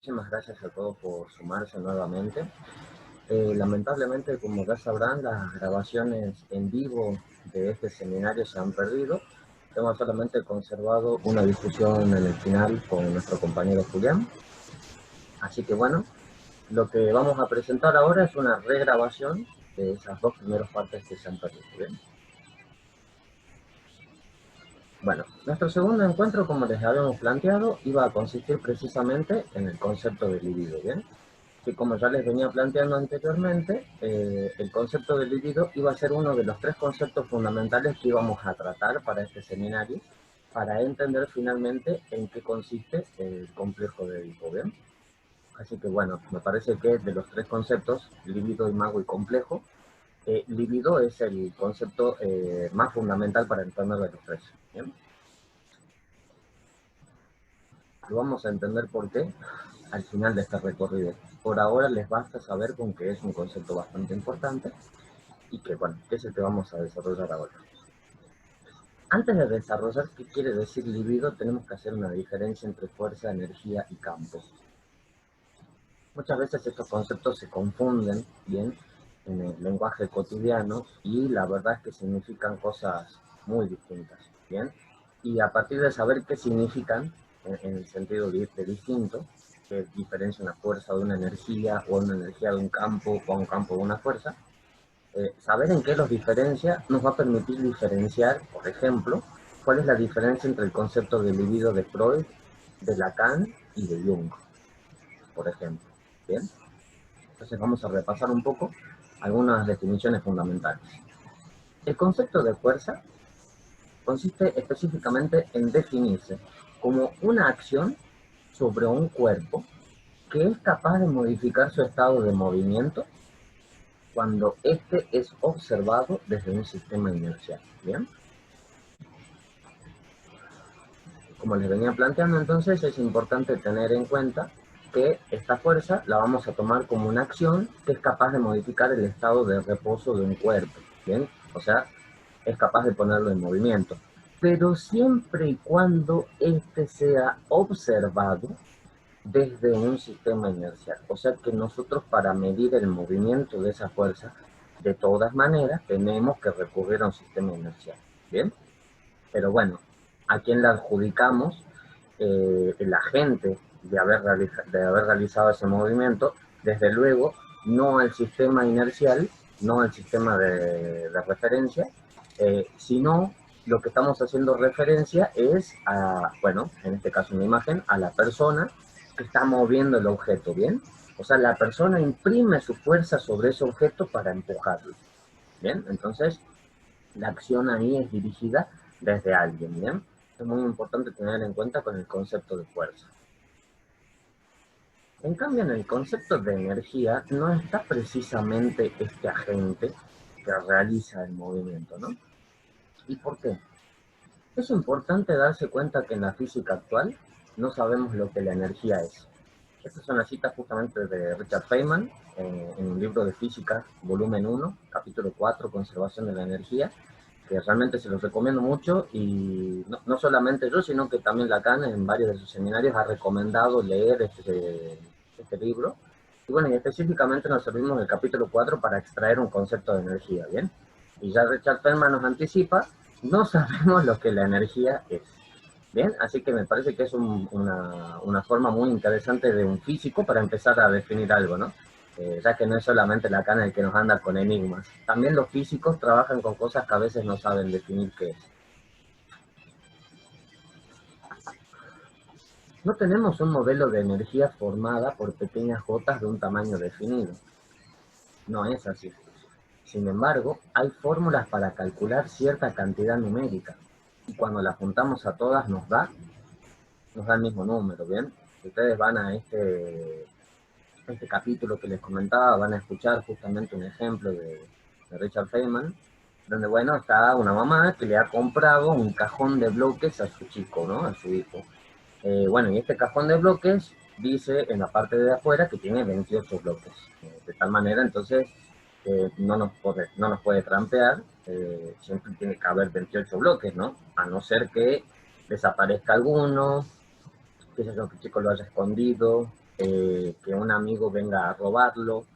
Muchísimas gracias a todos por sumarse nuevamente. Lamentablemente, como ya sabrán, las grabaciones en vivo de este seminario se han perdido. Hemos solamente conservado una discusión en el final con nuestro compañero Julián. Así que bueno, lo que vamos a presentar ahora es una regrabación de esas dos primeras partes que se han perdido. ¿Bien? Bueno, nuestro segundo encuentro, como les habíamos planteado, iba a consistir precisamente en el concepto de libido, ¿bien? Que como ya les venía planteando anteriormente, el concepto de libido iba a ser uno de los tres conceptos fundamentales que íbamos a tratar para este seminario, para entender finalmente en qué consiste el complejo de Edipo, ¿bien? Así que bueno, me parece que de los tres conceptos, libido, imago y complejo, libido es el concepto más fundamental para entender de los tres, ¿bien? Lo vamos a entender por qué al final de este recorrido. Por ahora les basta saber con que es un concepto bastante importante y que, bueno, que es el que vamos a desarrollar ahora. Antes de desarrollar qué quiere decir libido, tenemos que hacer una diferencia entre fuerza, energía y campo. Muchas veces estos conceptos se confunden, bien, en el lenguaje cotidiano y la verdad es que significan cosas muy distintas, bien. Y a partir de saber qué significan, en el sentido de distinto, que diferencia una fuerza de una energía o una energía de un campo o un campo de una fuerza, saber en qué los diferencia nos va a permitir diferenciar, por ejemplo, cuál es la diferencia entre el concepto de libido de Freud, de Lacan y de Jung, por ejemplo. ¿Bien? Entonces vamos a repasar un poco algunas definiciones fundamentales. El concepto de fuerza consiste específicamente en definirse como una acción sobre un cuerpo que es capaz de modificar su estado de movimiento cuando éste es observado desde un sistema inercial. ¿Bien? Como les venía planteando, entonces es importante tener en cuenta que esta fuerza la vamos a tomar como una acción que es capaz de modificar el estado de reposo de un cuerpo, ¿bien? O sea, es capaz de ponerlo en movimiento. Pero siempre y cuando éste sea observado desde un sistema inercial. O sea que nosotros para medir el movimiento de esa fuerza, de todas maneras, tenemos que recurrir a un sistema inercial, ¿bien? Pero bueno, ¿a quién le adjudicamos el agente de haber realizado ese movimiento? Desde luego, no al sistema inercial, no al sistema de referencia, sino lo que estamos haciendo referencia es a, bueno, en este caso una imagen, a la persona que está moviendo el objeto, ¿bien? O sea, la persona imprime su fuerza sobre ese objeto para empujarlo, ¿bien? Entonces, la acción ahí es dirigida desde alguien, ¿bien? Es muy importante tener en cuenta con el concepto de fuerza. En cambio, en el concepto de energía no está precisamente este agente que realiza el movimiento, ¿no? ¿Y por qué? Es importante darse cuenta que en la física actual no sabemos lo que la energía es. Esta es una cita justamente de Richard Feynman en un libro de física, volumen 1, capítulo 4, conservación de la energía, que realmente se los recomiendo mucho y no solamente yo, sino que también Lacan en varios de sus seminarios ha recomendado leer este libro. Y bueno, y específicamente nos servimos del capítulo 4 para extraer un concepto de energía, ¿bien? Y ya Richard Feynman nos anticipa, no sabemos lo que la energía es. Bien, así que me parece que es una forma muy interesante de un físico para empezar a definir algo, ¿no? Ya que no es solamente Lacan el que nos anda con enigmas. También los físicos trabajan con cosas que a veces no saben definir qué es. No tenemos un modelo de energía formada por pequeñas gotas de un tamaño definido. No es así. Sin embargo, hay fórmulas para calcular cierta cantidad numérica. Y cuando las juntamos a todas nos da el mismo número, ¿bien? Ustedes van a este capítulo que les comentaba, van a escuchar justamente un ejemplo de Richard Feynman, donde, bueno, está una mamá que le ha comprado un cajón de bloques a su chico, ¿no? A su hijo. Bueno, y este cajón de bloques dice en la parte de afuera que tiene 28 bloques. De tal manera, entonces, no nos puede trampear, siempre tiene que haber 28 bloques, ¿no? A no ser que desaparezca alguno, que el chico lo haya escondido, que un amigo venga a robarlo,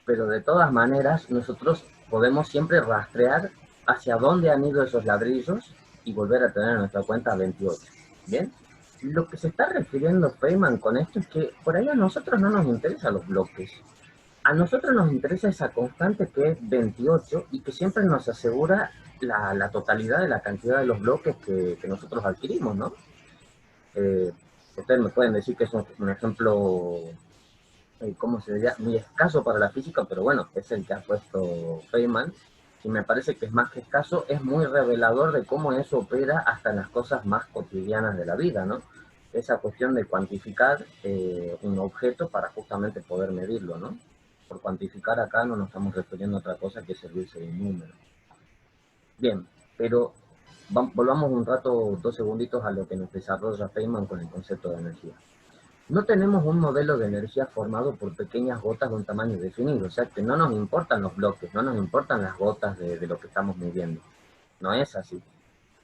pero de todas maneras nosotros podemos siempre rastrear hacia dónde han ido esos ladrillos y volver a tener en nuestra cuenta 28. ¿Bien? Lo que se está refiriendo Feynman con esto es que por ahí a nosotros no nos interesan los bloques. A nosotros nos interesa esa constante que es 28 y que siempre nos asegura la totalidad de la cantidad de los bloques que nosotros adquirimos, ¿no? Eh, Ustedes me pueden decir que es un ejemplo, ¿cómo se diría? Muy escaso para la física, pero bueno, es el que ha puesto Feynman, y me parece que es más que escaso, es muy revelador de cómo eso opera hasta en las cosas más cotidianas de la vida, ¿no? Esa cuestión de cuantificar un objeto para justamente poder medirlo, ¿no? Por cuantificar acá no nos estamos refiriendo a otra cosa que servirse de un número. Bien, pero volvamos un rato, 2 segunditos, a lo que nos desarrolla Feynman con el concepto de energía. No tenemos un modelo de energía formado por pequeñas gotas de un tamaño definido, o sea que no nos importan los bloques, no nos importan las gotas de lo que estamos midiendo. No es así.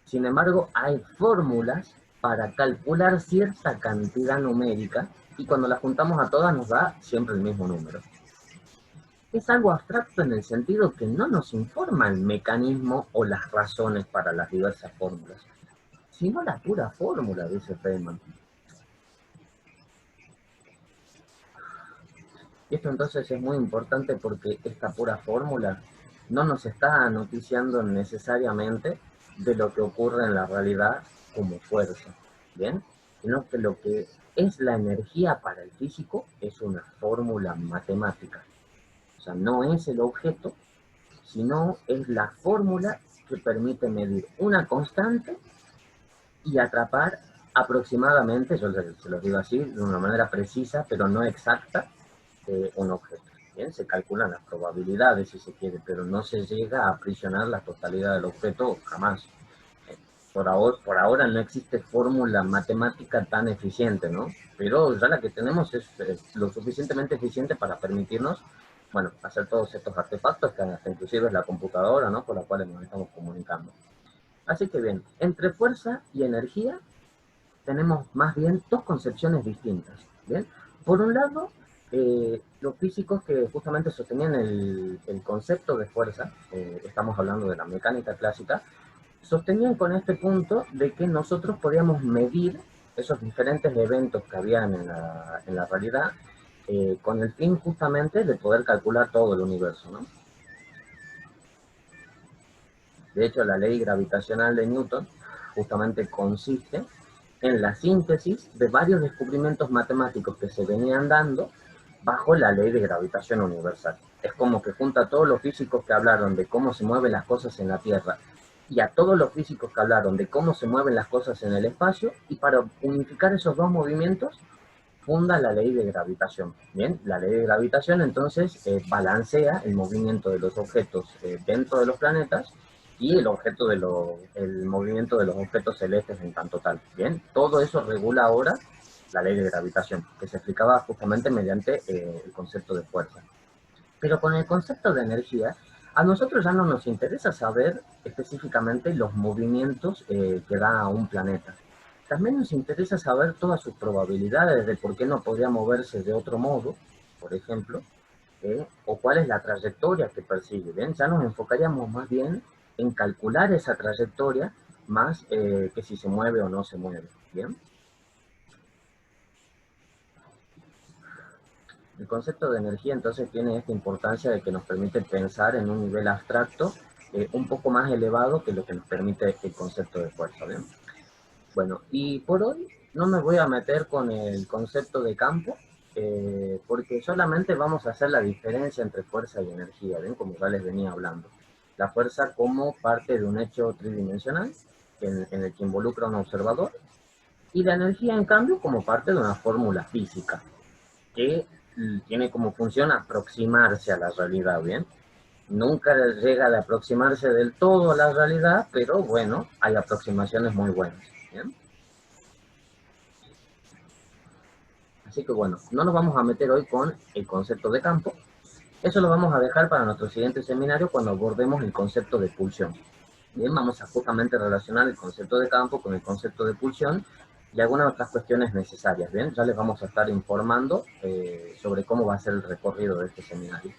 Sin embargo, hay fórmulas para calcular cierta cantidad numérica y cuando las juntamos a todas nos da siempre el mismo número. Es algo abstracto en el sentido que no nos informa el mecanismo o las razones para las diversas fórmulas, sino la pura fórmula, dice Feynman. Y esto entonces es muy importante porque esta pura fórmula no nos está noticiando necesariamente de lo que ocurre en la realidad como fuerza, ¿bien? Sino que lo que es la energía para el físico es una fórmula matemática. O sea, no es el objeto, sino es la fórmula que permite medir una constante y atrapar aproximadamente, yo se los digo así, de una manera precisa, pero no exacta, un objeto. Bien, se calculan las probabilidades si se quiere, pero no se llega a aprisionar la totalidad del objeto jamás. Por ahora no existe fórmula matemática tan eficiente, ¿no? Pero ya la que tenemos es lo suficientemente eficiente para permitirnos, bueno, hacer todos estos artefactos, que hasta inclusive es la computadora, ¿no? Por la cual nos estamos comunicando. Así que bien, entre fuerza y energía tenemos más bien dos concepciones distintas. ¿Bien? Por un lado, los físicos que justamente sostenían el concepto de fuerza, estamos hablando de la mecánica clásica, sostenían con este punto de que nosotros podíamos medir esos diferentes eventos que habían en la realidad con el fin justamente de poder calcular todo el universo, ¿no? De hecho, la ley gravitacional de Newton justamente consiste en la síntesis de varios descubrimientos matemáticos que se venían dando bajo la ley de gravitación universal. Es como que junta a todos los físicos que hablaron de cómo se mueven las cosas en la Tierra y a todos los físicos que hablaron de cómo se mueven las cosas en el espacio, y para unificar esos dos movimientos funda la ley de gravitación. Bien, la ley de gravitación entonces balancea el movimiento de los objetos dentro de los planetas y el movimiento de los objetos celestes en tanto tal. Bien, todo eso regula ahora la ley de gravitación, que se explicaba justamente mediante el concepto de fuerza. Pero con el concepto de energía, a nosotros ya no nos interesa saber específicamente los movimientos que da un planeta. También nos interesa saber todas sus probabilidades de por qué no podría moverse de otro modo, por ejemplo, o cuál es la trayectoria que persigue. ¿Bien? Ya nos enfocaríamos más bien en calcular esa trayectoria más que si se mueve o no se mueve. ¿Bien? El concepto de energía entonces tiene esta importancia de que nos permite pensar en un nivel abstracto un poco más elevado que lo que nos permite el concepto de fuerza. ¿Bien? Bueno, y por hoy no me voy a meter con el concepto de campo, porque solamente vamos a hacer la diferencia entre fuerza y energía, ¿ven? Como ya les venía hablando. La fuerza como parte de un hecho tridimensional, en el que involucra a un observador, y la energía, en cambio, como parte de una fórmula física, que tiene como función aproximarse a la realidad, ¿bien? Nunca llega a aproximarse del todo a la realidad, pero bueno, hay aproximaciones muy buenas, ¿bien? Así que bueno, no nos vamos a meter hoy con el concepto de campo. Eso lo vamos a dejar para nuestro siguiente seminario cuando abordemos el concepto de pulsión. Bien, vamos a justamente relacionar el concepto de campo con el concepto de pulsión y algunas otras cuestiones necesarias. Bien, ya les vamos a estar informando sobre cómo va a ser el recorrido de este seminario.